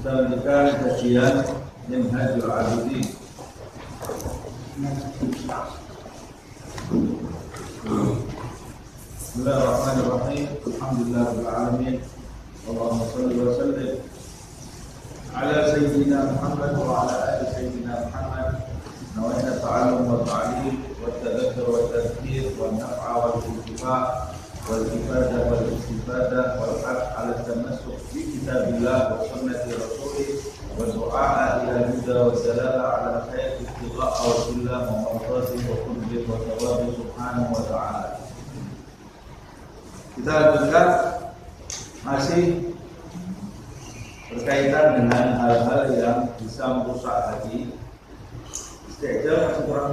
Lanjutkan kajian Minhajul Abidin. Bismillahirrahmanirrahim. Alhamdulillahirabbil alamin. Allahumma shalli wa sallim ala sayyidina Muhammad wa ala ali sayyidina Muhammad. Nawaina ta'allum wa ta'lim wa tadhakkur wa tadhkir wa naf'a wal intifa' wal ifadah wal istifadah wal haq ala tamassuk bi kitabillah wa sunnati rasulih wa du'a ila huda wa salala ala khair ittiqa' wa billah wa mardati wa qurbi wa thawabi subhanahu wa ta'ala. Kita lanjutkan masih berkaitan dengan hal-hal yang bisa merusak hati. Istiqjal masih kurang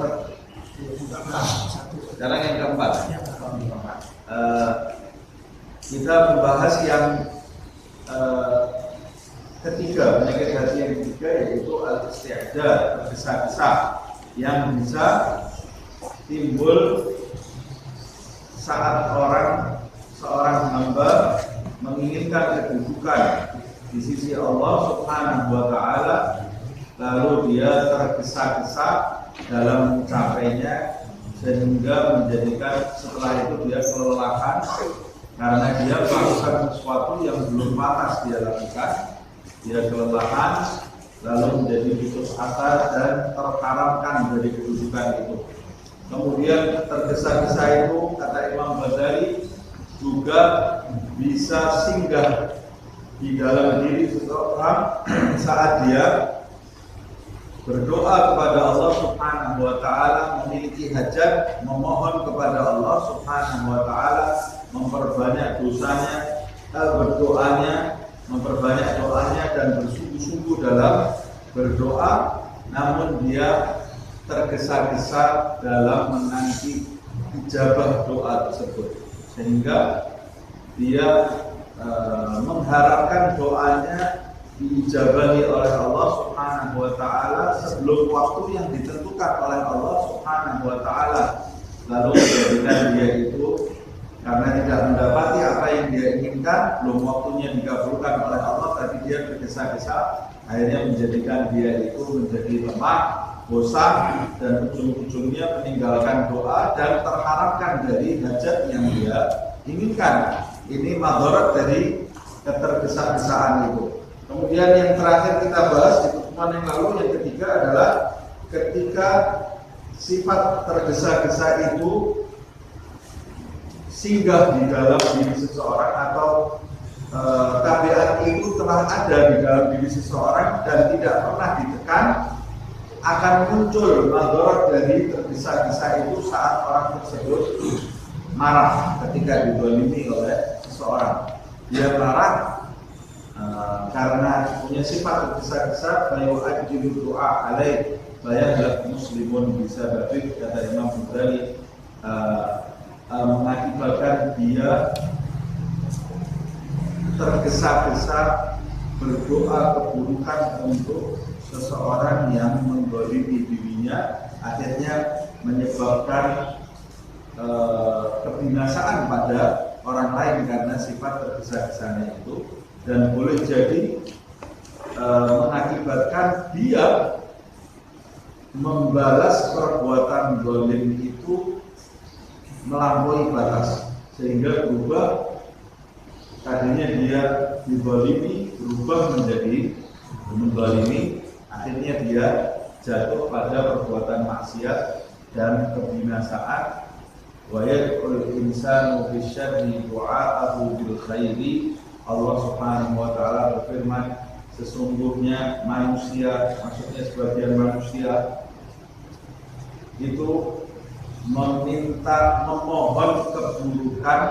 sekarang yang keempat. Kita membahas yang ketiga, penyakit hati yang ketiga, yaitu al-istiqjal, tergesa-gesa, yang bisa timbul saat seorang hamba menginginkan kedudukan di sisi Allah Subhanahu wa ta'ala, lalu dia tergesa-gesa dalam mencapainya sehingga menjadikan setelah itu dia kelelahan karena dia melakukan sesuatu yang belum pantas dia lakukan. Dia kelelahan lalu menjadi putus asa dan terharamkan dari kedudukan itu. Kemudian tergesa-gesa itu, kata Imam Ghazali, juga bisa singgah di dalam diri seseorang saat dia berdoa kepada Allah Subhanahu wa ta'ala, memiliki hajat, memohon kepada Allah Subhanahu wa ta'ala, memperbanyak dosanya, memperbanyak doanya dan bersungguh-sungguh dalam berdoa, namun dia tergesa-gesa dalam menanti ijabah doa tersebut, sehingga dia mengharapkan doanya diijabahi oleh Allah Subhanahu wa ta'ala sebelum waktu yang ditentukan oleh Allah Subhanahu wa ta'ala, lalu menjadikan dia itu karena tidak mendapati apa yang dia inginkan, belum waktunya dikabulkan oleh Allah, tapi dia tergesa-gesa, akhirnya menjadikan dia itu menjadi lemah, bosan, dan ujung-ujungnya meninggalkan doa dan terharapkan dari hajat yang dia inginkan. Ini madharat dari ketergesa-gesaan itu. Kemudian yang terakhir kita bahas di pertemuan yang lalu, yang ketiga adalah ketika sifat tergesa-gesa itu singgah di dalam diri seseorang atau tabiat itu telah ada di dalam diri seseorang dan tidak pernah ditekan, akan muncul madharat dari tergesa-gesa itu saat orang tersebut marah ketika dizalimi oleh seseorang. Dia marah karena punya sifat tergesa-gesa, bayu ajil doa alaih bayanglah muslimun bisa babik, kata Imam Ghazali, mengakibatkan dia tergesa-gesa berdoa keburukan untuk seseorang yang menggolimi dirinya, akhirnya menyebabkan kebinasaan pada orang lain karena sifat tergesa-gesanya itu, dan boleh jadi mengakibatkan dia membalas perbuatan zalim itu melampaui batas, sehingga berubah, tadinya dia dizalimi berubah menjadi menzalimi, akhirnya dia jatuh pada perbuatan maksiat dan kebinasaan. Wa yad'ul insanu bisyarri du'a'ahu bil khairi. Allah Subhanahu wa ta'ala berfirman, sesungguhnya manusia, maksudnya sebagian manusia itu memohon keburukan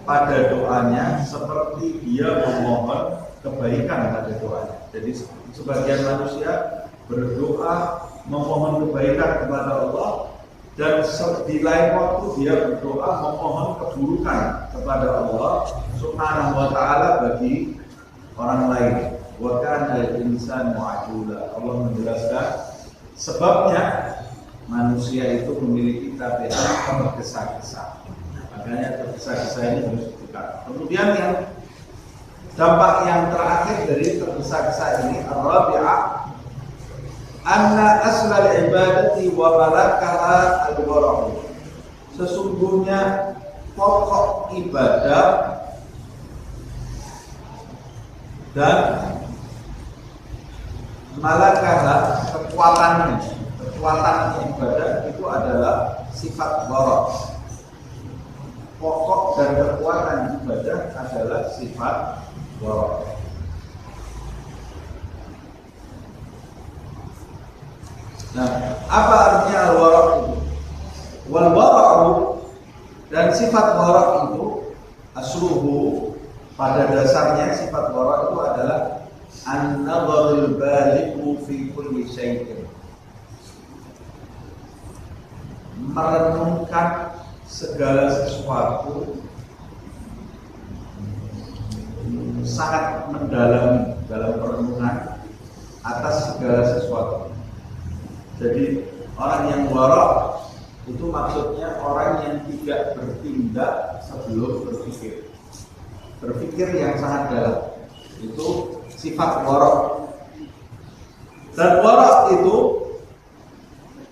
pada doanya seperti dia memohon kebaikan pada doanya. Jadi sebagian manusia berdoa memohon kebaikan kepada Allah, dan di lain waktu dia berdoa memohon keburukan kepada Allah Subhanahu wa ta'ala bagi orang lain. Wa kana al-insanu ajula. Allah menjelaskan sebabnya manusia itu memiliki tabiat tergesa-gesa. Makanya tergesa-gesa ini harus ditekan. Kemudian yang Dampak yang terakhir dari tergesa-gesa ini, ar-rabi'ah, anna aslal ibadati wa malakaha al-wara'u. Sesungguhnya pokok ibadah dan malakaha, kekuatan ibadah itu adalah sifat wara'. Pokok dan kekuatan ibadah adalah sifat wara'. Nah, apa artinya al-wara' itu? Wal wara'u, dan sifat wara' itu asluhu, pada dasarnya sifat wara' itu adalah an-nadharul balighu fi kulli syai'in, merenungkan segala sesuatu sangat mendalam dalam perenungan atas segala sesuatu. Jadi orang yang wara' itu maksudnya orang yang tidak bertindak sebelum berpikir. Berpikir yang sangat dalam, itu sifat wara'. Dan wara' itu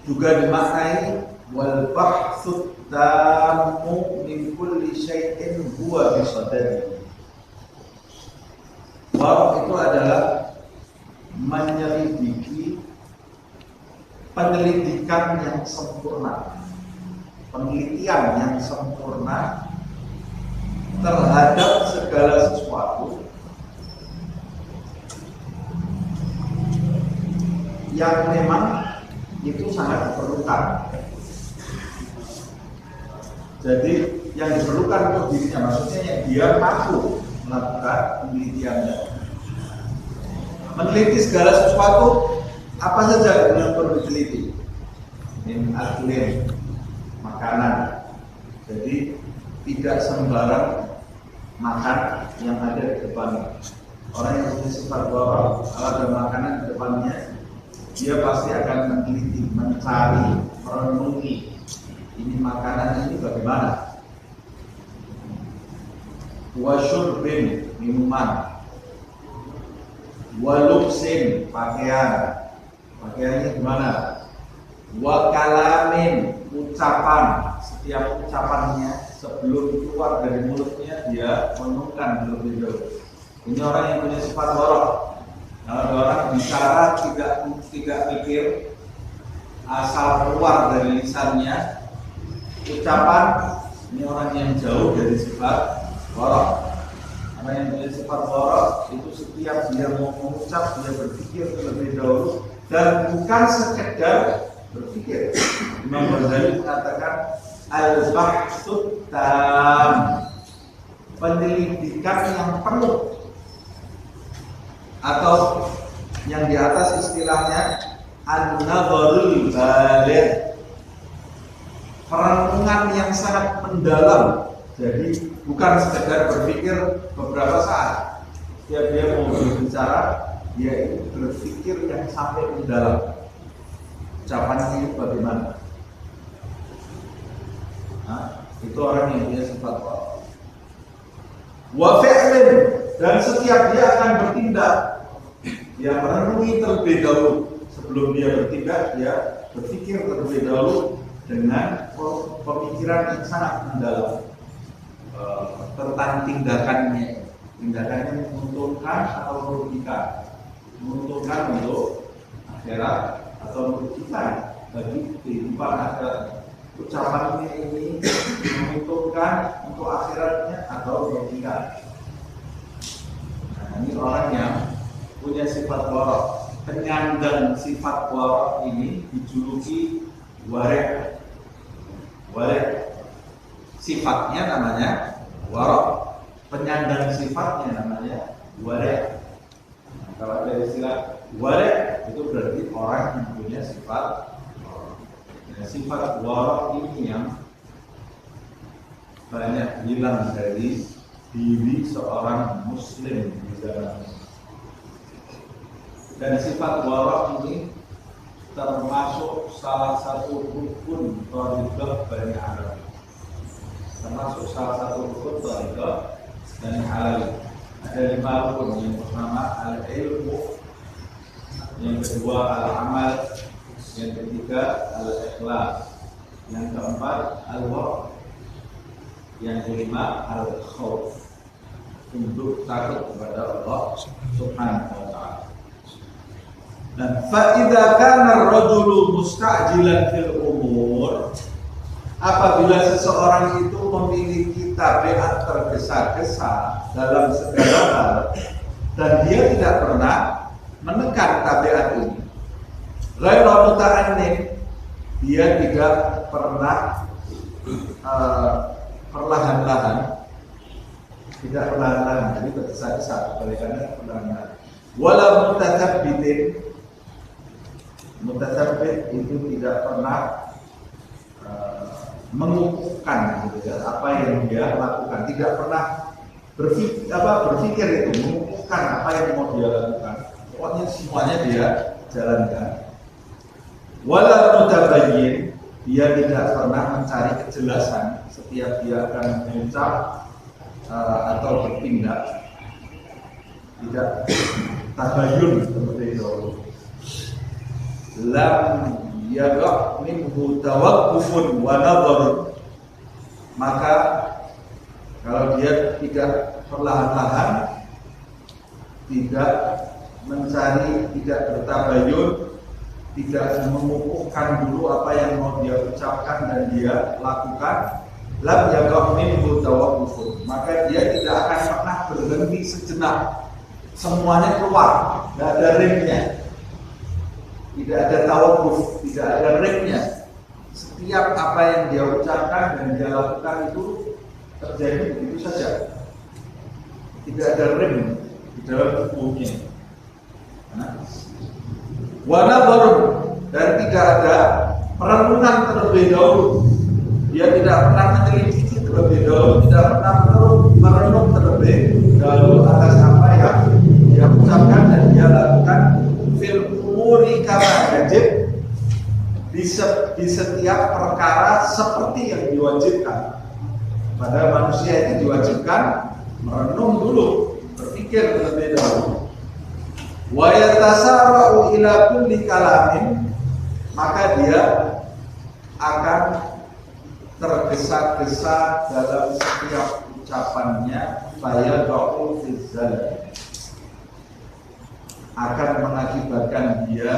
juga dimaknai wal bahtsu tammu min kulli syai'in huwa bisadari. Wara' itu adalah menyelidiki, penyelidikan yang sempurna, penelitian yang sempurna terhadap segala sesuatu yang memang itu sangat diperlukan. Jadi yang diperlukan untuk dirinya, maksudnya yang dia mampu melakukan penelitiannya, meneliti segala sesuatu, apa saja yang perlu diteliti. Min aklin, makanan. Jadi tidak sembarang makan yang ada di depannya. Orang yang punya sifat wara', kalau ada makanan di depannya, dia pasti akan meneliti, mencari, merenungi, ini makanan ini bagaimana. Wa syurbin, minuman. Wa lubsin, pakaian. Pakaiannya gimana? Wa kalamin, ucapan. Setiap ucapannya sebelum keluar dari mulutnya dia renungkan terlebih dahulu. Ini orang yang punya sifat wara'. Kalau ada orang bicara tidak pikir, asal keluar dari lisannya ucapan, ini orang yang jauh dari sifat wara'. Orang yang punya sifat wara' itu setiap dia mau mengucap, dia berpikir terlebih dahulu dan bukan sekedar berpikir. Imam Ghazali mengatakan al-bahtsu tam, penyelidikan yang penuh, atau yang di atas istilahnya an-nadharul baligh, perenungan yang sangat mendalam. Jadi bukan sekedar berpikir beberapa saat. Setiap dia mau berbicara, dia itu berpikir yang sampai mendalam. Ucapannya itu bagaimana? Nah, itu orang yang punya sifat wara'. Wa fi'lin, dan setiap dia akan bertindak, dia merenungi terlebih dahulu sebelum dia bertindak, dia berpikir terlebih dahulu dengan pemikiran yang sangat mendalam tentang tindakannya menguntungkan atau merugikan, menguntungkan untuk akhirat atau merugikan bagi kehidupan akhirat. Ucapannya ini menguntungkan untuk akhiratnya atau merugikan. Nah, ini orang yang punya sifat wara'. Penyandang sifat wara' ini dijuluki wara'. Wara', sifatnya namanya wara', penyandang sifatnya namanya wara'. Nah, kalau ada istilah wara' itu berarti orang yang punya sifat wara'. Nah, sifat wara' ini yang banyak hilang dari diri seorang muslim di zaman ini. Dan sifat wara' ini termasuk salah satu rukun thariqah Bani Alawi. Termasuk salah satu rukun thariqah Bani Alawi. Ada 5 rukun. Yang pertama al-ilmu, yang kedua al-amal, yang ketiga al-ikhlas, yang keempat al-wara', yang kelima al-khauf, untuk takut kepada Allah Subhanahu wa ta'ala. Dan fa idza kana ar-rajulu musta'jilan fil umur, apabila seseorang itu memiliki tabiat tergesa-gesa dalam segala hal dan dia tidak pernah menekan tabiat ini, ghairu muta'annin, dia tidak pernah perlahan-lahan, jadi tergesa-gesa, kebalikannya perlahan-lahan. Wala mutathabbitin, mutatsabbit itu tidak pernah mengukuhkan gitu ya, apa yang dia lakukan, tidak pernah berpikir itu mengukuhkan apa yang mau dia lakukan, pokoknya semuanya dia jalankan. Wala mutabayyin, dia tidak pernah mencari kejelasan setiap dia akan mengucap atau bertindak, tidak tabayun seperti itu. Lam yaga' minhu tawaqqufun wa nadharun, maka kalau dia tidak perlahan-lahan, tidak mencari, tidak bertabayun, tidak mengukuhkan dulu apa yang mau dia ucapkan dan dia lakukan, lam yaga' minhu tawaqqufun, maka dia tidak akan pernah berhenti sejenak, semuanya keluar, tidak ada remnya. Tidak ada tawakuf, tidak ada reknya. Setiap apa yang dia ucapkan dan dia lakukan itu terjadi begitu saja. Tidak ada rem di dalam tubuhnya. Wa nadharun, dan tidak ada perenungan terlebih dahulu. Dia tidak pernah menyelidiki terlebih dahulu, tidak pernah merenung terlebih dahulu atas apa yang dia ucapkan dan dia lakukan. Fil umuri kama yajib, di setiap perkara seperti yang diwajibkan. Pada manusia itu diwajibkan merenung dulu, berpikir terlebih dahulu. Wa yatasarra'u ila kulli kalamin, maka dia akan tergesa-gesa dalam setiap ucapannya. Fayad'u fi dzalik, akan mengakibatkan dia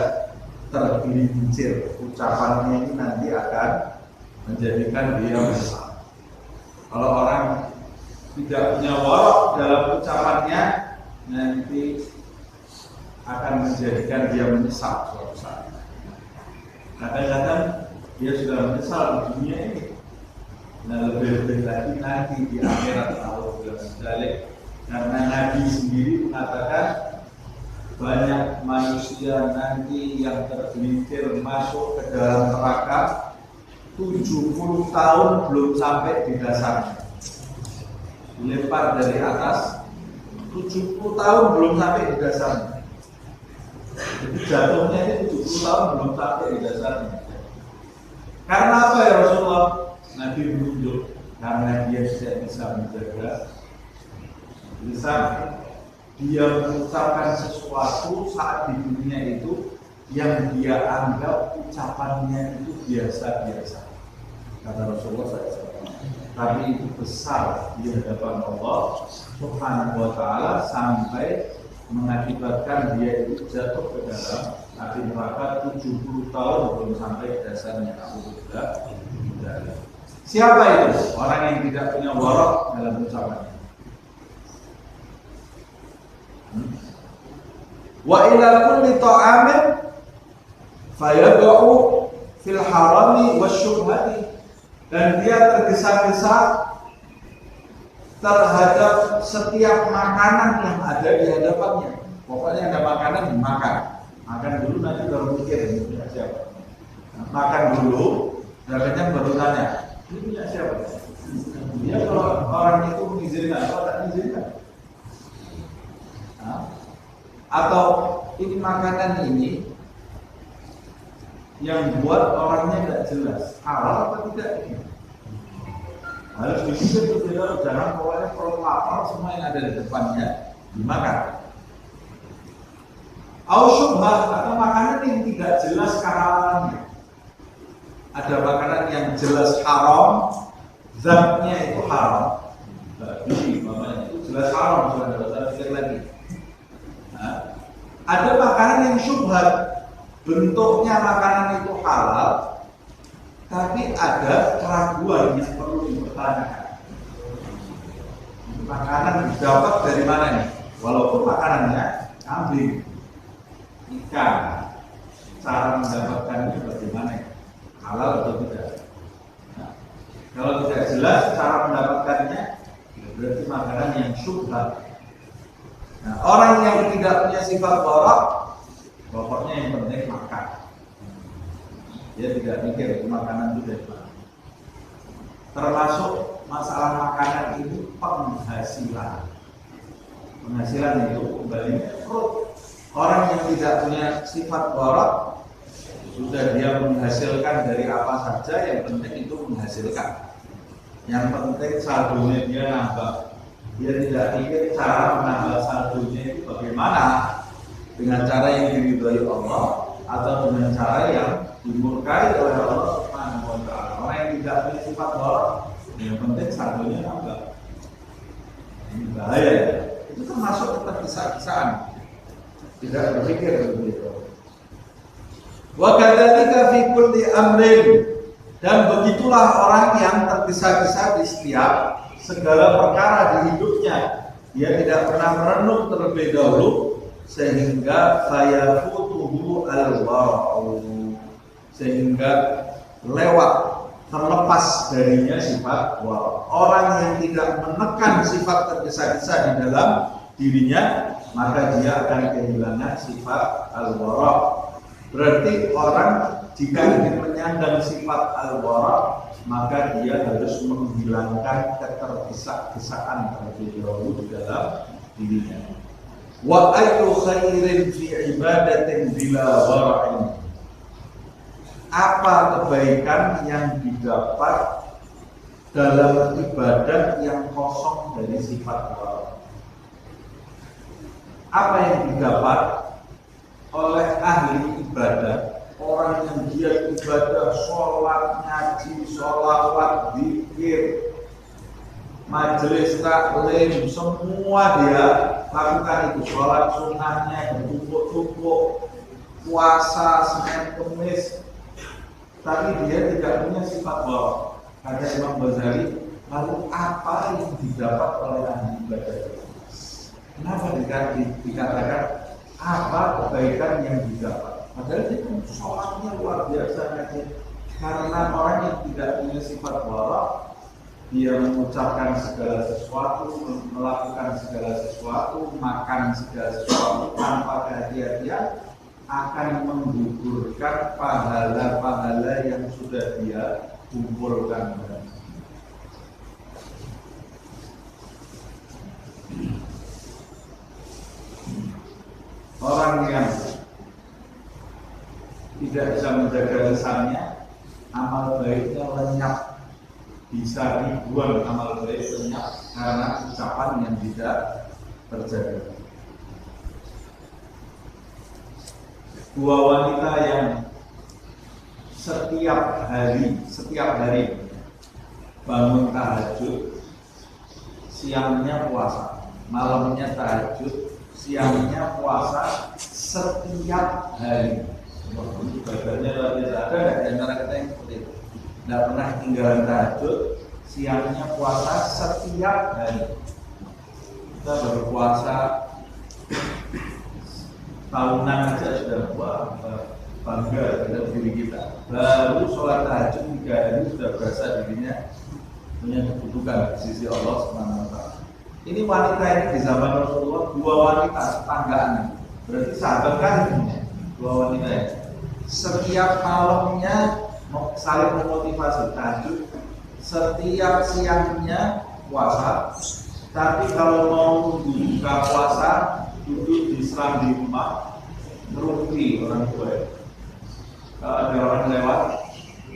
tergelincir. Ucapannya ini nanti akan menjadikan dia menyesal. Kalau orang tidak punya warok dalam ucapannya, nanti akan menjadikan dia menyesal suatu saat. Kadang-kadang dia sudah menyesal di dunia ini, nah lebih-lebih lagi nanti di akhirat. Karena Nabi sendiri mengatakan banyak manusia nanti yang tergelincir masuk ke dalam neraka 70 tahun belum sampai di dasarnya, dilempar dari atas 70 tahun belum sampai di dasarnya. Jadi jatuhnya itu 70 tahun belum sampai di dasarnya. Karena apa ya Rasulullah? Nabi menunjuk karena dia tidak bisa menjaga lisan. Dia mengucapkan sesuatu saat di dunia itu yang dia anggap ucapannya itu biasa-biasa, kata Rasulullah SAW. Tapi itu besar di hadapan Allah Subhanahu wa ta'ala sampai mengakibatkan dia itu jatuh ke dalam api neraka 70 tahun belum sampai dasarnya. Siapa itu? Orang yang tidak punya warok dalam ucapannya. Wa ila kulli ta'amin fayad'u fil harami wasyubhati, dan dia tergesa-gesa terhadap setiap makanan yang ada di hadapannya. Pokoknya ada makanan dimakan. Makan dulu, nanti baru mikir ini punya siapa. Makan dulu, kenyang baru tanya, ini punya siapa? Dia kalau orang itu mengizinkan, kalau tak mengizinkan. Atau ini makanan ini yang buat orangnya tidak jelas halal apa tidak ini. Harus dipikir terlebih dahulu, jangan pokoknya kalau lapar semua yang ada di depannya dimakan. Au syubhah, atau makanan yang tidak jelas kehalalannya. Ada makanan yang jelas haram, zatnya itu haram. Babi, mamanya itu jelas haram, sudah tidak usah pikir lagi. Nah, ada makanan yang syubhat, bentuknya makanan itu halal, tapi ada keraguan yang perlu dipertanyakan. Makanan didapat dari mana nih? Walaupun makanannya kambing, ikan, cara mendapatkannya bagaimana? Halal atau tidak? Nah, kalau tidak jelas cara mendapatkannya, berarti makanan yang syubhat. Nah, orang yang tidak punya sifat borok, pokoknya yang penting makan. Dia tidak mikir makanan itu dari mana. Termasuk masalah makanan itu penghasilan. Penghasilan itu kembali perut. Orang yang tidak punya sifat borok, sudah dia menghasilkan dari apa saja, yang penting itu menghasilkan. Yang penting saldonya dia nambah. Dia tidak pikir cara menambah saldonya itu bagaimana, dengan cara yang diridhoi Allah atau dengan cara yang dimurkai oleh Allah Subhanahu wa taala. Orang yang tidak punya sifat borok, yang penting saldonya nambah. Ini bahaya ya. Itu termasuk ketergesa-gesaan. Tidak berpikir begitu. Wa kadzalika fi kulli amrin, dan begitulah orang yang tergesa-gesa di setiap segala perkara di hidupnya. Dia tidak pernah merenung terlebih dahulu sehingga fayafutuhu al-wara'u, sehingga lewat, terlepas darinya sifat wara'. Orang yang tidak menekan sifat tergesa-gesa di dalam dirinya, maka dia akan kehilangan sifat al-wara'. Berarti orang jika ingin menyandang sifat al-wara', maka dia harus menghilangkan ketergesa-gesaan terlebih dahulu di dalam dirinya. Wa ayyu khairin fi ibadatin bila wara'in. Apa kebaikan yang didapat dalam ibadah yang kosong dari sifat wara'? Apa yang didapat oleh ahli ibadah, orang yang dia ibadah, sholat, ngaji, sholawat, zikir, majelis taklim, semua dia lakukan itu. Sholat sunnahnya bertumpuk-tumpuk, puasa Senin Kemis, tapi dia tidak punya sifat borok. Kata Imam Ghazali, lalu apa yang didapat oleh ahli ibadah? Kenapa dikatakan apa kebaikan yang didapat? Padahal dia sholatnya luar biasa. Karena orang yang tidak punya sifat borok, dia mengucapkan segala sesuatu, melakukan segala sesuatu, makan segala sesuatu tanpa kehati-hatian, akan menggugurkan pahala-pahala yang sudah dia kumpulkan. Orang yang tidak bisa menjaga lisannya, amal baiknya lenyap. Bisa ribuan amal baik lenyap karena ucapan yang tidak terjaga. Dua wanita yang setiap hari bangun tahajud, siangnya puasa, malamnya tahajud, siangnya puasa setiap hari. Ibadahnya luar biasa. Ada nggak di antara kita yang seperti itu? Nggak pernah tinggalan tahajud, siangnya puasa setiap hari. Kita baru puasa tahunan aja sudah bangga dengan diri kita. Baru sholat tahajud 3 hari sudah berasa dirinya punya kedudukan di sisi Allah Subhanahu wa taala. Ini wanita ini di zaman Rasulullah, dua wanita tetanggaan. Berarti sahabat kan ini, dua wanita ini. Setiap malamnya saling memotivasi tahajud, setiap siangnya puasa. Tapi kalau mau buka puasa, duduk di serambi rumah, merugi orang tua. Kalau ada orang lewat,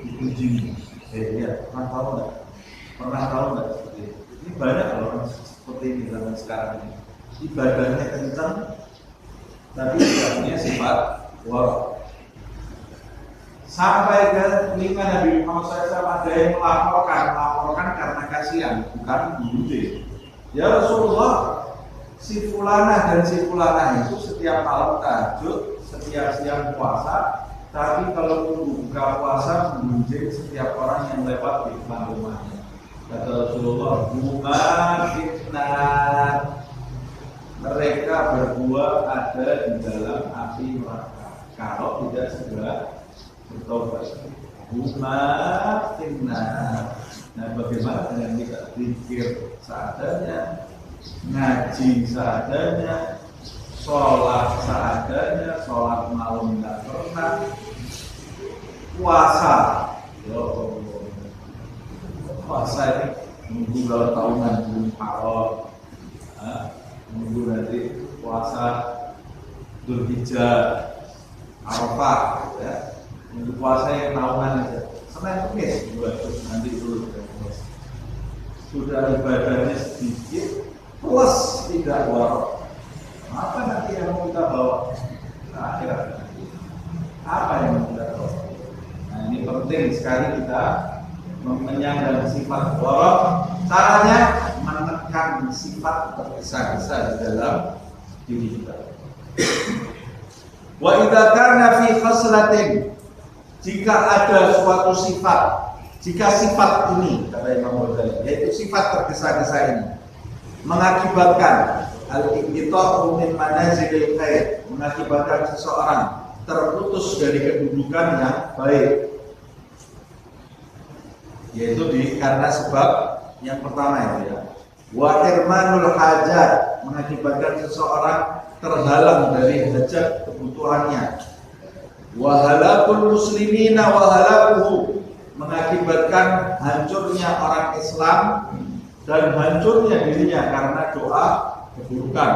dikunjungi. Lihat, pernah tahu nggak seperti itu? Ini banyak orang seperti ini zaman sekarang ini. ibadahnya kencang, tapi tidak punya sifat wara. Sampai ke lima Nabi Muhammad SAW ada yang melaporkan karena kasihan, bukan membunuh. Ya Rasulullah, si fulana dan si fulana itu setiap malam tahajud, setiap siang puasa, tapi kalau buka puasa mengunjung setiap orang yang lewat di depan rumahnya. Kata Rasulullah, huma fitnah, mereka berdua ada di dalam api neraka kalau tidak segera bertobat. Huma fitnah. Nah, bagaimana dengan kita zikir seadanya, ngaji seadanya, sholat seadanya, sholat malam tidak pernah, puasa, puasa ini nunggu kalau tahunan belum parol, nunggu nanti puasa Dzulhijjah, Arafah, ya, nunggu puasa yang tahunan aja. Senin Kamis buat nanti dulu. Sudah ibadahnya sedikit plus tidak warok. Apa nanti yang mau kita bawa ke akhirat? Apa yang mau kita bawa? Nah, ini penting sekali kita menyandang sifat warok. Caranya menekan sifat tergesa-gesa di dalam diri kita. Wa idza kana fi khaslatin, jika ada suatu sifat, jika sifat ini kata Imam Ghazali, yaitu sifat tergesa-gesa ini mengakibatkan al-inqita'u min manazilil khair, mengakibatkan seseorang terputus dari kedudukan yang baik, yaitu karena sebab yang pertama itu ya, wa irmanul hajat, mengakibatkan seseorang terhalang dari hajat kebutuhannya, wa halakul muslimina wa halakuhu, mengakibatkan hancurnya orang Islam dan hancurnya dirinya karena doa keburukan.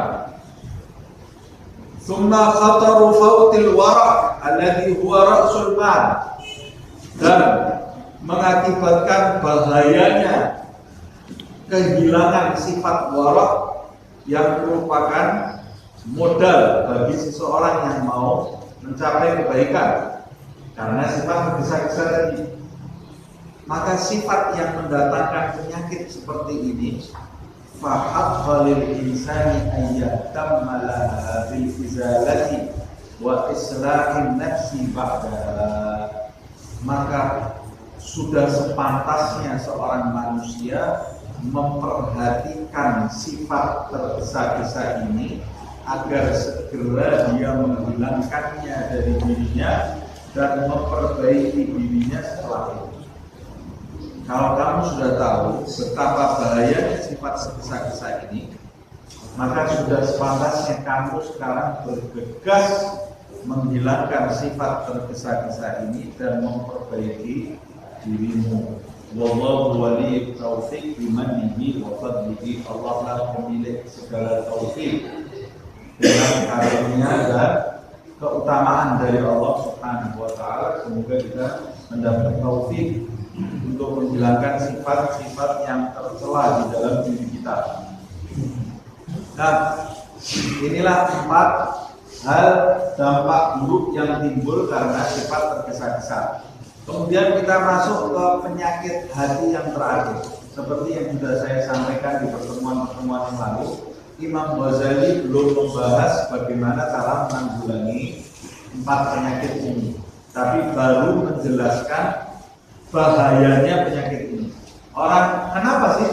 Summa khataru fautil wara' alladhi huwa ra'sul mal, dan mengakibatkan bahayanya kehilangan sifat wara' yang merupakan modal bagi seseorang yang mau mencapai kebaikan karena sifat tergesa-gesa tadi. Maka sifat yang mendatangkan penyakit seperti ini, fahad lil insani ayyatamala bil izalati wa islahin nafsi ba'da, maka sudah sepantasnya seorang manusia memperhatikan sifat tergesa-gesa ini agar segera dia menghilangkannya dari dirinya dan memperbaiki dirinya setelah itu. Kalau kamu sudah tahu betapa bahayanya sifat tergesa-gesa ini, maka sudah sepantasnya kamu sekarang bergegas menghilangkan sifat tergesa-gesa ini dan memperbaiki dirimu. Wallahu waliyyu taufiq bimanihi wa fadlihi. Allah lah pemilik segala taufik dengan karunia dan keutamaan dari Allah Subhanahu wa taala. Semoga kita mendapat taufik untuk menghilangkan sifat-sifat yang tercela di dalam diri kita. Nah, inilah 4 hal dampak buruk yang timbul karena sifat tergesa-gesa. Kemudian kita masuk ke penyakit hati yang terakhir. Seperti yang sudah saya sampaikan di pertemuan-pertemuan yang lalu, Imam Ghazali belum membahas bagaimana cara menanggulangi 4 penyakit ini, tapi baru menjelaskan bahayanya penyakit ini. Orang kenapa sih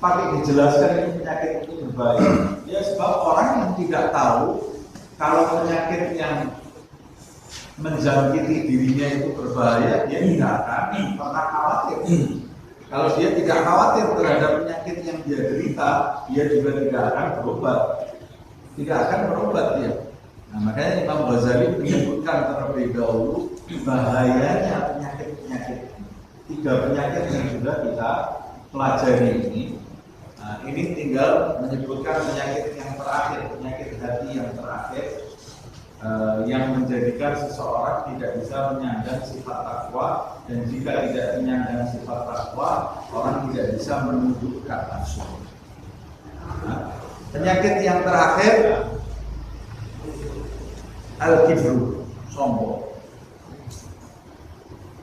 pakai dijelaskan ini penyakit itu berbahaya? Ya sebab orang yang tidak tahu kalau penyakit yang menjangkiti dirinya itu berbahaya, dia tidak akan pernah khawatir. Kalau dia tidak khawatir terhadap penyakit yang dia derita, dia juga tidak akan berobat. Tidak akan berobat dia. Nah, makanya Imam Ghazali menyebutkan terlebih dahulu bahayanya penyakit-penyakit. 3 penyakit yang sudah kita pelajari ini. Nah, ini tinggal menyebutkan penyakit yang terakhir, penyakit hati yang terakhir, yang menjadikan seseorang tidak bisa menyandang sifat takwa, dan jika tidak menyandang sifat takwa, orang tidak bisa menundukkan nafsu. Nah, Penyakit yang terakhir al-kibru, sombong.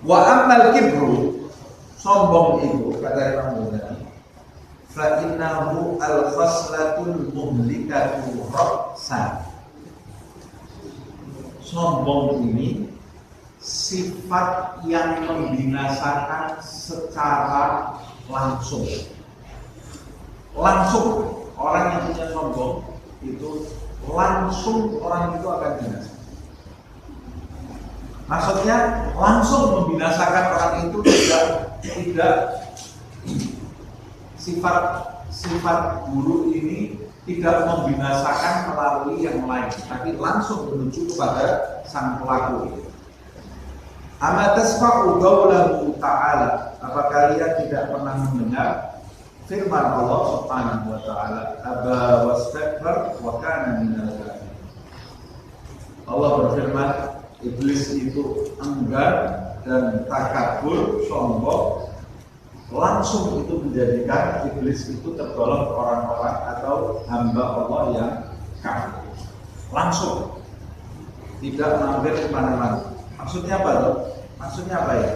Wa ammal kibru, sombong itu kata Imam Ghazali, fa innahu al-khaslatul muhlikatu ra'san. Sombong ini sifat yang membinasakan secara langsung. Langsung orang yang punya sombong itu langsung orang itu akan binasa. Maksudnya langsung membinasakan orang itu tidak sifat buruk ini tidak membinasakan melalui yang lain, tapi langsung menuju kepada sang pelaku. Ama tasma'u qaulahu ta'ala, apa kalian tidak pernah mendengar firman Allah Subhanahu wa taala, aba wastakbar wa kana minal kafirin. Allah berfirman, iblis itu enggan dan takabur, sombong, langsung itu menjadikan iblis itu tergolong orang-orang atau hamba Allah yang kafir. Langsung, tidak mampir kemana-mana. Maksudnya apa tuh? Maksudnya apa ya?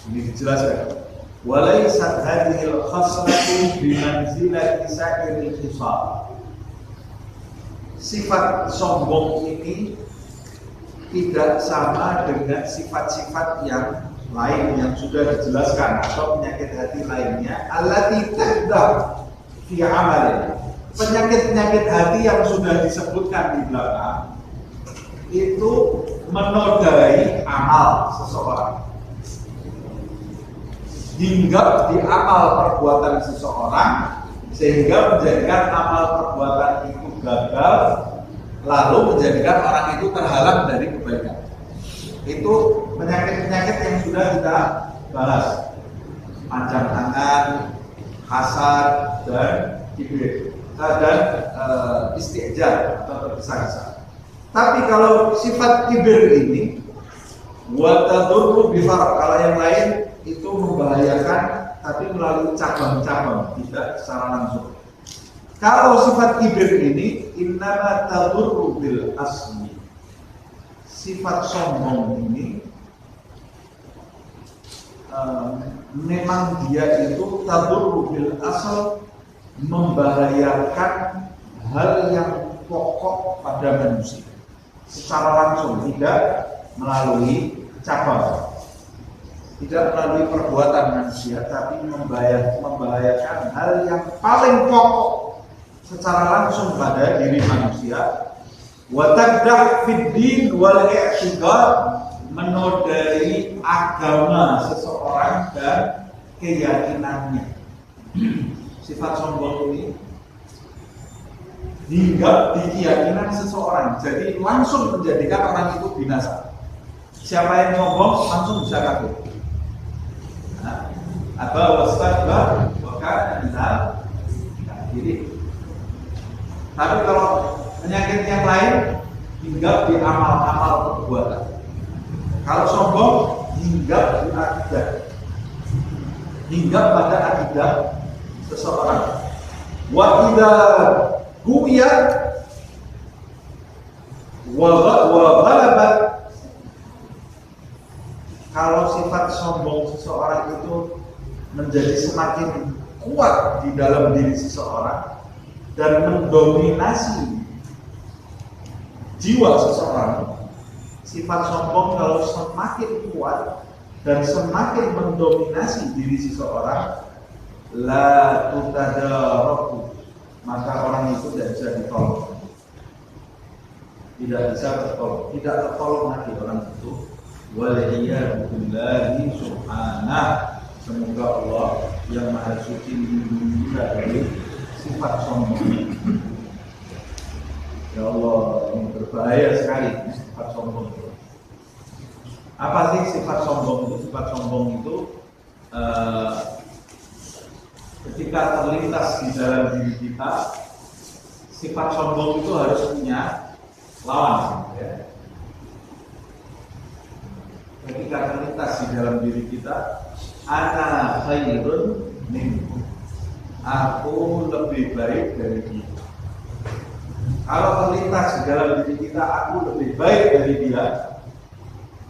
Ini dijelaskan. Walaysat hadhil khaslatu bimanzilati sa'iril khisal. Sifat sombong ini tidak sama dengan sifat-sifat yang lain yang sudah dijelaskan atau penyakit hati lainnya. Allati tahdar fi amalin. Penyakit-penyakit hati yang sudah disebutkan di belakang itu menodai amal seseorang, hingga di amal perbuatan seseorang sehingga menjadikan amal perbuatan itu gagal, lalu menjadikan orang itu terhalang dari kebaikan. Itu penyakit-penyakit yang sudah kita bahas, panjang tangan, hasad, dan kibir, dan istihjar atau tergesa-gesa. Tapi kalau sifat kibir ini wa tadurru bi farq, kalau yang lain itu membahayakan tapi melalui cabang-cabang, tidak secara langsung. Kalau sifat kibir ini innama tadurru bil asli. Sifat sombong ini memang dia itu tadurru bil asal, membahayakan hal yang pokok pada manusia secara langsung, tidak melalui cabang, tidak melalui perbuatan manusia, tapi membahayakan hal yang paling pokok secara langsung pada diri manusia. Wa taqdah fid din wal i'tiqad, menodai agama seseorang dan keyakinannya. Sifat sombong ini hingga di keyakinan seseorang, jadi langsung menjadikan orang itu binasa. Siapa yang sombong langsung bisa kafir. Aba wastakbar wa kana minal kafirin. Tapi kalau penyakit yang lain hingga di amal-amal perbuatan. Kalau sombong hingga di akidah, hingga pada akidah seseorang. Wa idza huya wa ghalabat, kalau sifat sombong seseorang itu menjadi semakin kuat di dalam diri seseorang dan mendominasi jiwa seseorang, sifat sombong kalau semakin kuat dan semakin mendominasi diri seseorang, la tutadaraku, maka orang itu tidak bisa ditolong, tidak bisa tertolong, tidak tertolong lagi orang itu. Waliyadu billahi subhanah, semoga Allah yang maha suci melindungi kita dari sifat sombong. Ya Allah, ini berbahaya sekali sifat sombong itu. Apa sih sifat sombong itu? Sifat sombong itu ketika terlintas di dalam diri kita, sifat sombong itu harus punya lawan, ya. Ketika terlintas di dalam diri kita, ana khairun minkum, aku lebih baik dari dia. Kalau terlintas di dalam diri kita, aku lebih baik dari dia,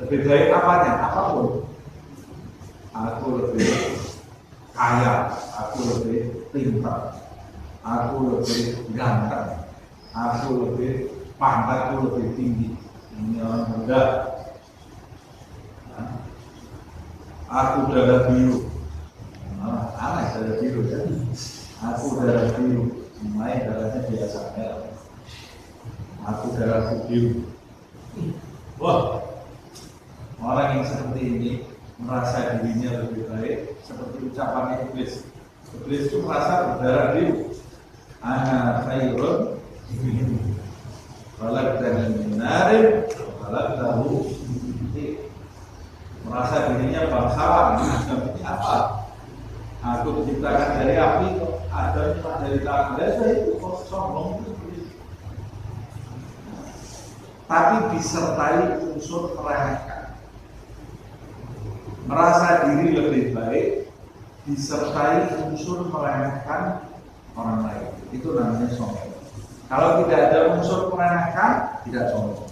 lebih baik apanya? Apapun. Aku lebih kaya, aku lebih pintar, aku lebih ganteng, aku lebih pangkatku lebih tinggi. Ini orang muda. Aku darah biru. Aneh darah biru kan? Aku darah biru. Mulai darahnya biasa merah. Aku darah biru. Wah, orang yang seperti ini merasa dirinya lebih baik, seperti ucapan iblis. Iblis itu merasa berdarah biru. Ana khairun khalaqtani min narin wa khalaqtahu min tin. Merasa dirinya bangsawan. Adam ini apa? Aku diciptakan dari api, Adam cuma dari tanah. Saya itu kok sombong itu. Tapi disertai unsur meremehkan. Merasa diri lebih baik disertai unsur meremehkan orang lain. Itu namanya sombong. Kalau tidak ada unsur meremehkan, tidak sombong.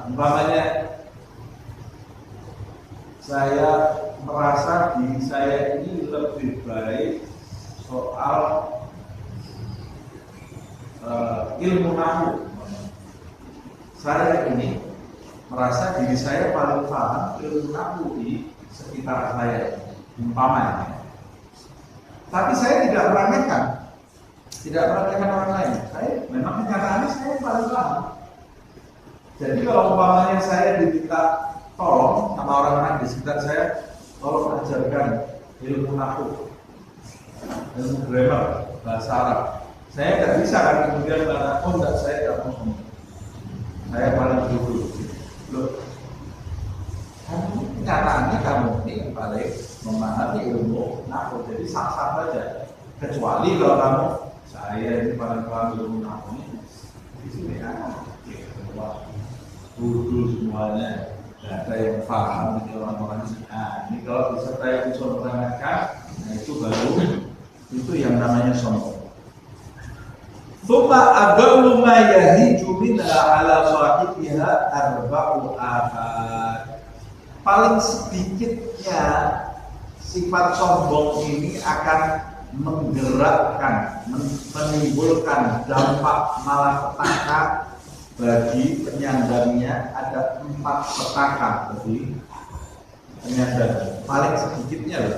Umpamanya saya merasa diri saya ini lebih baik soal ilmu nahu. Saya ini merasa diri saya paling paham ilmu nahu di sekitar saya, umpamanya. Tapi saya tidak meremehkan orang lain. Saya memang kenyataannya saya paling paham. Jadi kalau umpamanya saya diminta tolong sama orang-orang di sekitar saya, tolong ajarkan ilmu nahu, ilmu grammar, bahasa Arab. Saya tidak bisa kan kemudian kata, oh enggak, saya tidak mau ngomong. Saya paling dulu. Loh, kenyataannya kamu ini yang paling memahami ilmu nahu, jadi sah-sah saja. Kecuali kalau kamu, saya ini paling paham ilmu nahu ini, di sini dulu semuanya, tidak ada yang paham ini orang-orang ini. Nah, ini kalau disertai unsur meremehkan, nah itu baru itu yang namanya sombong. Thumma adallu ma yahiju minha ala sahibiha arba'u afat. Paling sedikitnya sifat sombong ini akan menggerakkan, menimbulkan dampak malapetaka bagi penyandangnya. Ada 4 petaka bagi penyandang. Paling sedikitnya loh.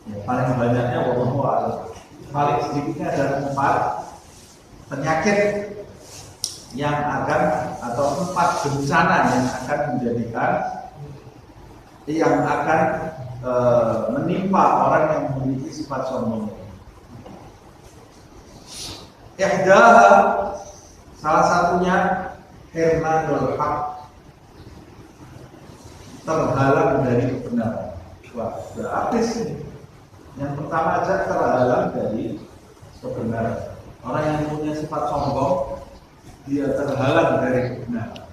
Ya, paling banyaknya wallahu a'lam. Paling sedikitnya ada 4 penyakit yang akan, atau 4 bencana yang akan menjadikan, yang akan menimpa orang yang memiliki sifat sombong. Ihdaha, salah satunya hirmanul haq, terhalang dari kebenaran. Wah, sudah habis ini. Yang pertama aja terhalang dari kebenaran. Orang yang punya sifat sombong, dia terhalang dari kebenaran.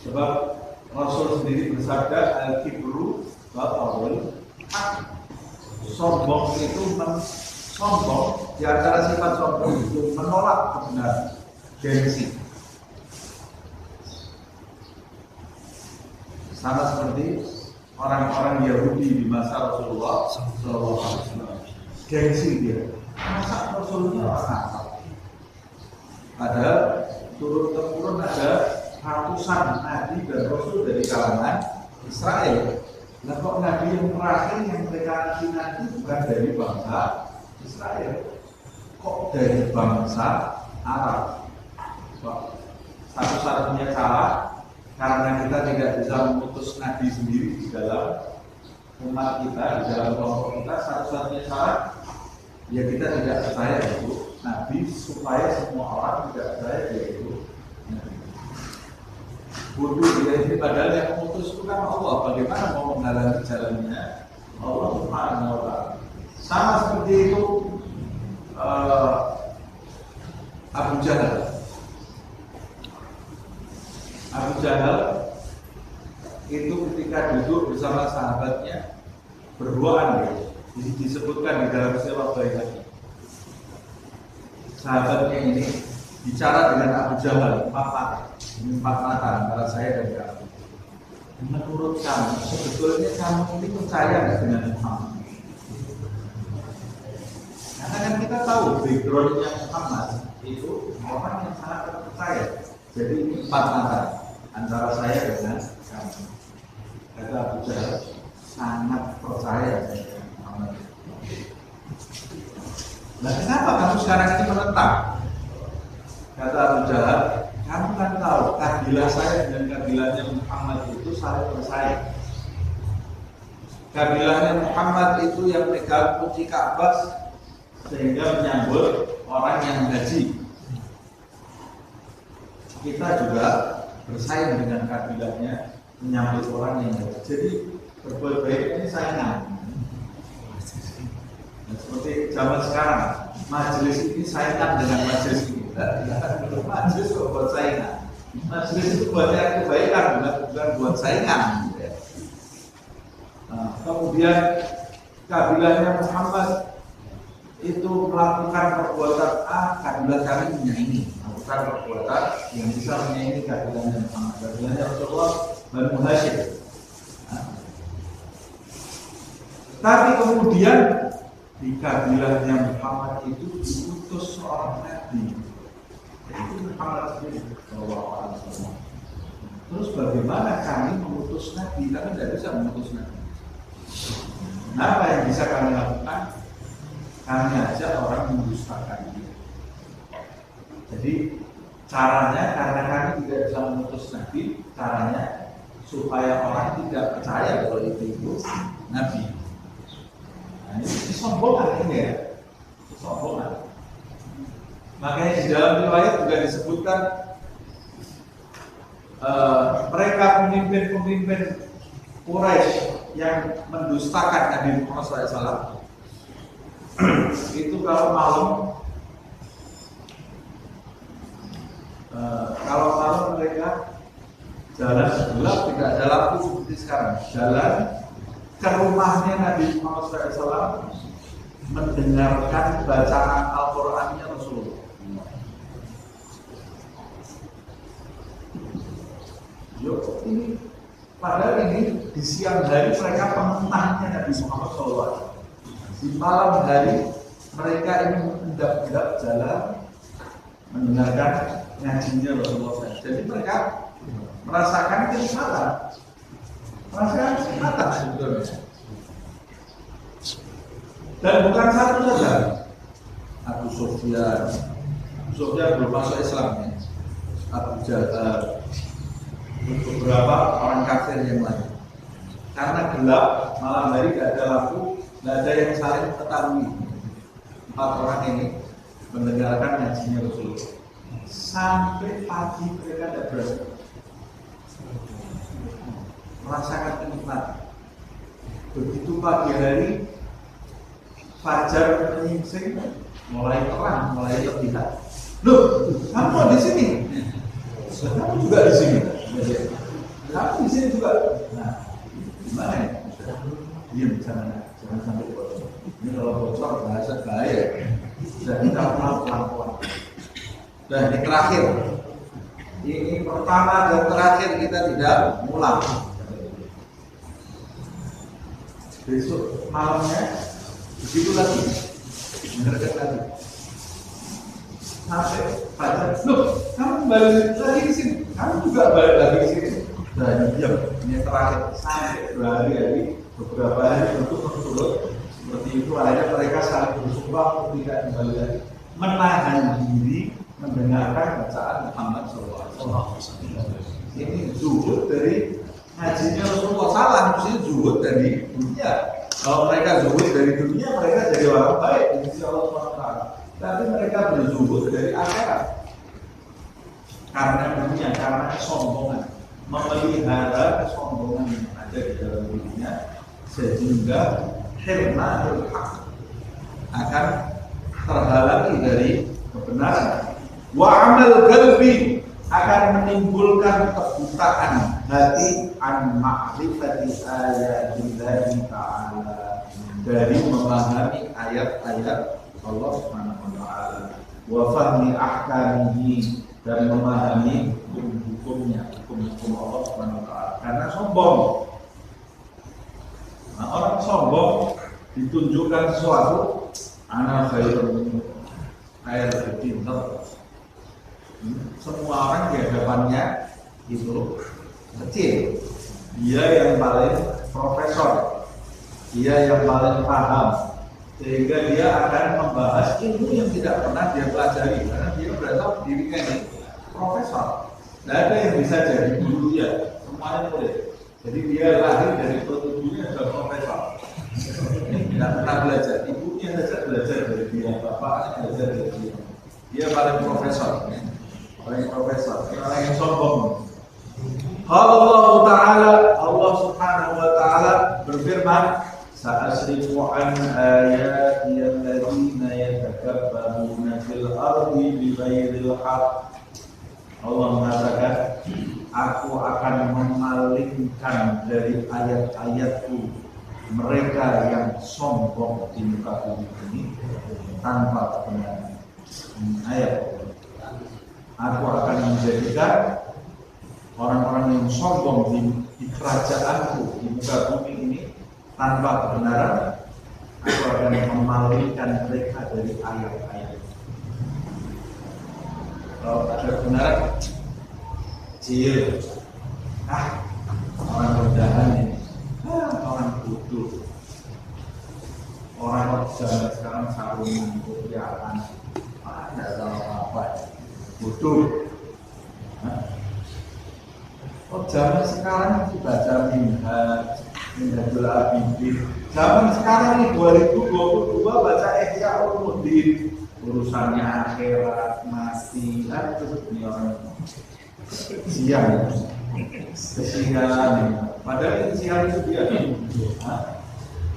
Sebab Rasul sendiri bersabda, al-kibru batarul haq. Sombong itu sombong, di antara sifat sombong itu menolak kebenaran, gengsi. Sama seperti orang-orang Yahudi di masa Rasulullah SAW. Gengsi dia. Masa Rasulnya orang Arab? Padahal turun-temurun ada ratusan nabi dan rasul dari kalangan Israel. Nah kok nabi yang terakhir yang mereka nanti bukan dari bangsa Israel, kok dari bangsa Arab? Kok satu-satunya salah karena kita tidak bisa memutus nabi sendiri di dalam umat kita, di dalam kelompok kita. Satu-satunya salah ya kita tidak percaya itu nabi, supaya semua orang tidak percaya dia itu nabi. Bodoh dia ini, padahal yang memutus itu kan Allah. Bagaimana mau menghalangi jalannya Allah Subhanahu wa ta'ala. Sama seperti itu Abu Jahal. Abu Jahal itu ketika duduk bersama sahabatnya berhubungan berduaan ya. Disebutkan di dalam sirah Baihaqi. Sahabatnya ini bicara dengan Abu Jahal, empat mata antara saya dan kamu. Menurut kamu, sebetulnya kamu ini percaya nggak dengan Muhammad? Karena kan kita tahu backgroundnya Muhammad itu orang yang sangat terpercaya. Jadi ini empat mata antara saya dengan kamu. Kata Abu Jahal, sangat percaya dengan Muhammad. Nah, kenapa kamu sekarang ini menentang? Kata Abu Jahal, kamu kan tahu kabilah saya dan kabilahnya Muhammad itu saling bersaing. Kabilahnya Muhammad itu yang pegang kunci Ka'bah sehingga menyambut orang yang haji. Kita juga bersaing dengan kabilahnya menyambut orang yang haji. Jadi berbuat baik ini saingan. Nah, seperti zaman sekarang, majelis ini saingan dengan majelis ini. Majelis kok buat saingan. Majelis itu buat yang kebaikan, bukan buat saingan. Nah, kemudian kabilahnya Muhammad itu melakukan perbuatan A, kabilah kami menyaingi, melakukan perbuatan yang bisa menyaingi kabilahnya Muhammad. Kabilahnya Rasulullah Banu Hashim. Nah, tapi kemudian di kabilahnya Muhammad itu diutus seorang nabi, yaitu Muhammad sendiri. Terus bagaimana kami mengutus nabi? Kami tidak bisa mengutus nabi. Nah, apa yang bisa kami lakukan? Kami ajak orang mendustakan dia. Jadi caranya, karena kami tidak bisa mengutus nabi, caranya supaya orang tidak percaya kalau itu nabi. Nah, ini disombongkan ini ya, disombongkan. Makanya di dalam riwayat juga disebutkan mereka pemimpin-pemimpin Quraisy yang mendustakan Nabi Muhammad SAW itu kalau malam mereka jalan gelap, tidak ada lampu seperti sekarang, jalan ke rumahnya Nabi Muhammad SAW mendengarkan bacaan Al-Qurannya Rasulullah. Ini padahal ini di siang hari mereka pemenangnya Nabi Muhammad SAW. Di malam hari mereka ini mengendap-endap jalan mendengarkan ngajinya Rasulullah SAW. Jadi mereka merasakan kenikmatan, sebetulnya. Dan bukan satu saja. Abu Sufyan belum masuk Islam ya. Abu Jahal, beberapa orang kafir yang lain. Karena gelap, malam hari tidak ada lampu, tidak ada yang saling ketahui. 4 orang ini mendengarkan ngajinya Rasulullah. Sampai pagi mereka tidak berasa merasakan kenikmatan. Begitu pagi hari, fajar menyingsing, mulai terang, mulai terlihat. Loh, kamu di sini? Kamu juga di sini? Kamu di sini juga? Nah, gimana ya? Diam, jangan sampai bocor. Ini kalau bocor bahaya. Jadi kita pelan-pelan. Dan ini terakhir. Ini pertama dan terakhir kita tidak ngulang. Besok malamnya begitu lagi, mengerjakan lagi. Sampai pada, loh, kamu balik lagi ke sini, kamu juga balik lagi ke sini. Dan diam, ini terakhir sampai berhari-hari, beberapa hari berturut-turut seperti itu. Akhirnya mereka saling bersumpah untuk tidak kembali lagi, menahan diri mendengarkan bacaan Muhammad SAW. Ini zuhud dari ngajinya Rasulullah. Salah, maksudnya zuhud dari dunia. Kalau mereka zuhud dari dunia, mereka jadi orang baik di sisi Allah SWT. Tapi mereka berzuhud dari akhirat karena dunia, karena kesombongan, memelihara kesombongan yang ada di dalam dirinya, sehingga hirmanul haq akan terhalangi dari kebenaran. Wa amal qalbi akan menimbulkan kebutaan hati an ma'rifati ayatillahi ta'ala, dari memahami ayat-ayat Allah Subhanahu wa taala, wa fahmi ahkamihi, dan memahami hukum-hukumnya, hukum-hukum Allah Subhanahu wa taala. Karena sombong. Nah, orang sombong ditunjukkan sesuatu, ana khairun, saya lebih pintar. Semua orang di hadapannya itu kecil. Dia yang paling profesor, dia yang paling paham, sehingga dia akan membahas ilmu yang tidak pernah dia pelajari, karena dia berasal dirinya ini profesor. Tidak ada yang bisa jadi gurunya, semuanya boleh. Jadi dia lahir dari ibunya sudah profesor, tidak pernah belajar. Ibunya saja belajar dari dia, bapaknya belajar dari dia. Dia paling profesor, paling profesor. Orang yang sombong. Allah Ta'ala, Allah Subhanahu wa Ta'ala berfirman, sa'asrifu an ayati alladziina yatakabbaruna fil ardi bighairil haqq. Allah mengatakan, aku akan memalingkan dari ayat-ayatku mereka yang sombong di muka bumi ini tanpa kebenaran. Ayat, aku akan menjadikan orang-orang yang sombong di kerajaanku di muka bumi ini tanpa kebenaran. Aku akan memalingkan mereka dari ayat-ayat. Kalau ada kebenaran, kecil, orang rendahan ini, orang bodoh, orang zaman sekarang sarung kelihatan, tidak tahu apa, bodoh. Oh, zaman sekarang itu baca Minhajul Abidin. Zaman sekarang ini 2022 baca Ihya Ulumuddin. Urusannya akhirat, mati, itu punya orang siang, kesiangan. Padahal siang itu dia,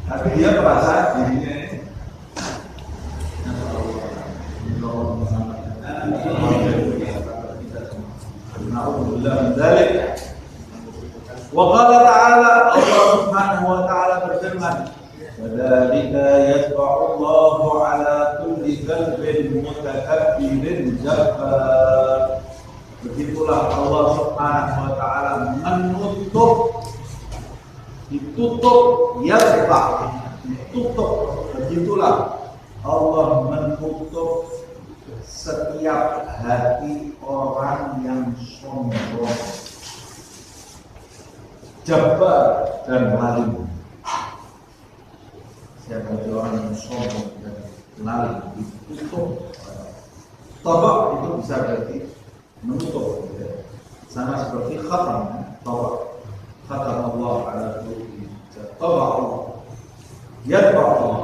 tapi dia merasa dirinya ini. Alhamdulillah dzalik. Wa qala ta'ala, Allah Subhanahu wa ta'ala berfirman, "Wadzalika yatba'u Allahu 'ala kulli qalbin mutakabbirin jabbar." Begitulah Allah Subhanahu wa ta'ala ditutup yatba', ditutup. Begitulah Allah menutup setiap hati orang yang sombong, jabbar dan lalim. Siapa orang yang sombong dan lalim ditutup. Tabak itu bisa berarti menutup, sama seperti khatam. Tabak, khatam Allah ala qulubi. Tabak Allah, yatba Allah.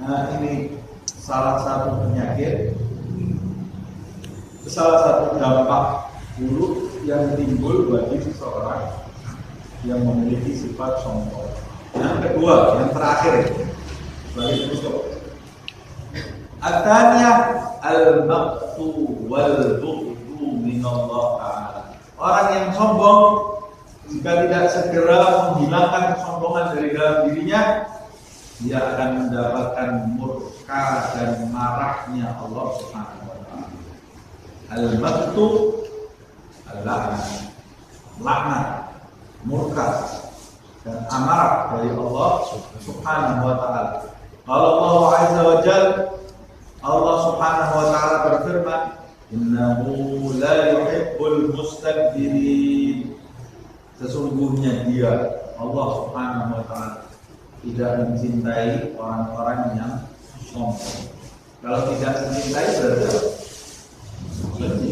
Nah, ini salah satu penyakit, salah satu dampak buruk yang timbul bagi seseorang yang memiliki sifat sombong. Yang kedua, yang terakhir, bagi penutup, At-taniyah al-maqtu wal-bughdu minallah ta'ala. Orang yang sombong, jika tidak segera menghilangkan kesombongan dari dalam dirinya, dia akan mendapatkan murka dan marahnya Allah Subhanahu wa ta'ala. Al-maqtu al-la'nah, laknat, murka dan amarah dari Allah Subhanahu wa ta'ala. Kalau Allah Azza wa Jalla, Allah Subhanahu wa ta'ala berfirman, "Innahu la yuhibbul mustakbirin." Sesungguhnya dia, Allah Subhanahu wa ta'ala, tidak mencintai orang-orang yang sombong. Kalau tidak mencintai berarti benci.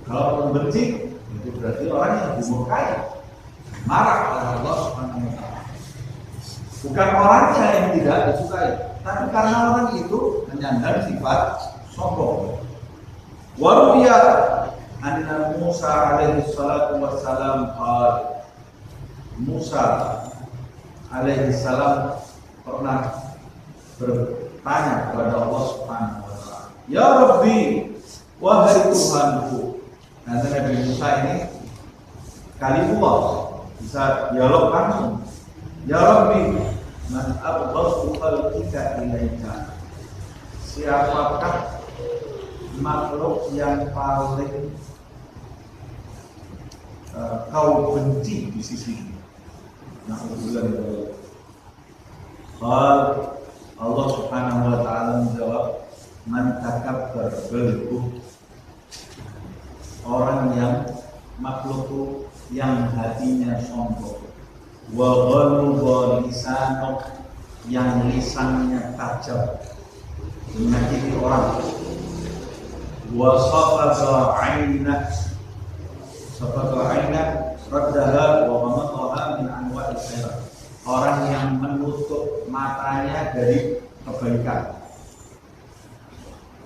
Kalau membenci itu berarti orang yang dimurkai, marah oleh Allah Subhanahu wa ta'ala. Bukan orangnya yang tidak disukai, tapi karena orang itu menyandang sifat sombong. Waruya anna Musa alaihi salatu wassalam qala, Musa alaihi salam pernah bertanya kepada Allah Subhanahu wa ta'ala, "Ya Rabbi, wahai Tuhanku." Nah, Nabi Musa ini kalimullah, bisa dialog langsung. Ya Rabbi, man abghadhu khalqika ilaika. Siapakah makhluk yang paling kau benci di sisimu? Na'udzubillah min dzalik. Allah Subhanahu wa taala menjawab, man takabbar qalbuh, orang yang makhluk yang hatinya sombong, wa ghaludha lisanuh, yang lisannya tajam menyakiti orang, wa safata 'ainah, raddaha wa mamataha min anwa'il khairat, orang yang menutup matanya dari kebaikan,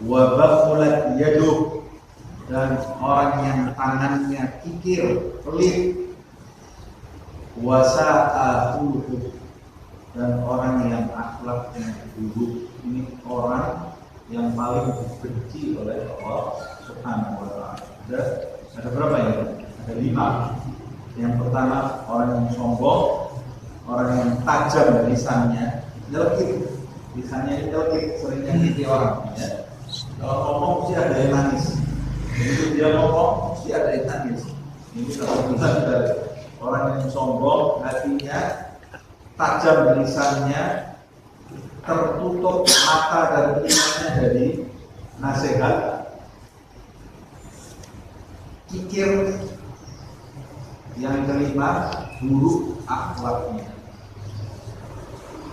wa baqulat yaduh, dan orang yang tangannya kikir, pelit, wa sa'a khuluquh, dan orang yang akhlaknya buruk. Ini orang yang paling dibenci oleh Allah Subhanahu wa taala. Ada berapa ya? Ada 5. Yang pertama orang yang sombong, orang yang tajam lisannya, nyelkit, lisannya nyelkit, sering nyakiti orang. Ya. Kalau ngomong mesti ada yang nangis. Begitu dia ngomong mesti ada yang nangis. Ini kalau dari orang yang sombong, hatinya tajam lisannya, tertutup mata dan telinganya dari nasihat, kikir. Yang kelima, buruk akhlaknya.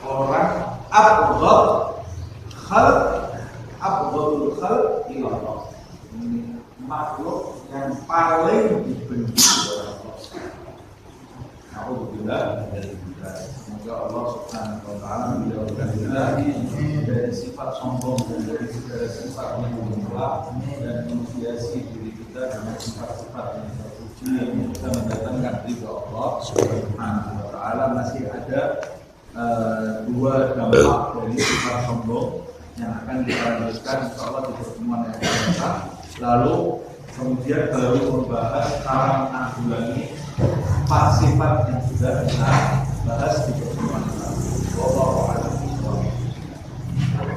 Orang abghadul khalq ila Allah. Ini makhluk yang paling dibenci oleh Allah. Alhamdulillah. Semoga Allah Subhanahu wa taala menjauhkan kita dari sifat sombong dan dari segala sifat yang mencela dan menghiasi diri kita dengan sifat-sifat yang terpuji yang bisa mendatangkan ridha Allah Subhanahu wa taala. Masih ada 2 dampak dari sifat sombong yang akan kita lanjutkan insyaallah di pertemuan yang akan datang. Lalu kemudian baru membahas cara menanggulangi 4 sifat yang sudah kita bahas di pertemuan lalu. Wallahu a'lam.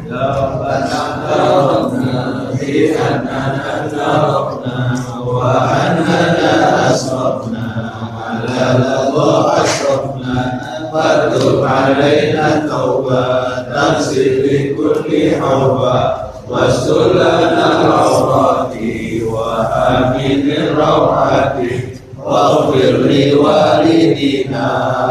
Ya Rabbana bi annana narabna wa annana asrafna ala ladha asrafna fadub alaina tauba taghfir li kulli hawba wastur lana rawati wa amin rawati waghfir li walidina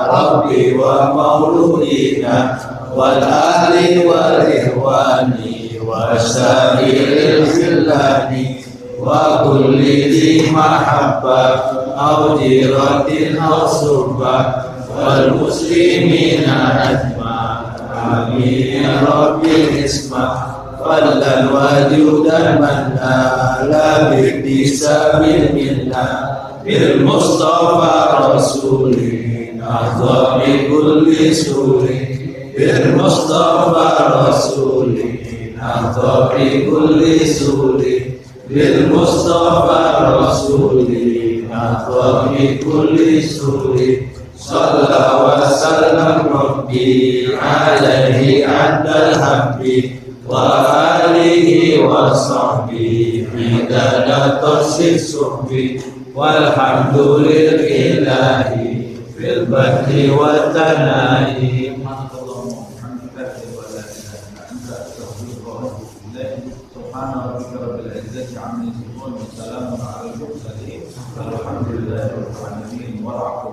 rabbi wa mauludina wal ahli wal ihwani wasairil khillani wa kulli dhi mahabba aw jiratin aw suhbah wal muslimina ajma amin ya rabbil isma fadlan wajudan man la bisabil minna bil mustafa rasulin azami kulli surin bil mustafa rasulin azami kulli surin bil mustafa rasulin azami kulli surin sallallahu wa sallam rabbi alaihi adal habbi wa alihi wa sahbihi hidayat suhbi walhamdulillahi fil badri wa tanahi. Subhana rabbika rabbil izzati amma yasifun wa salamun alal mursalin walhamdulillahi rabbil alamin wa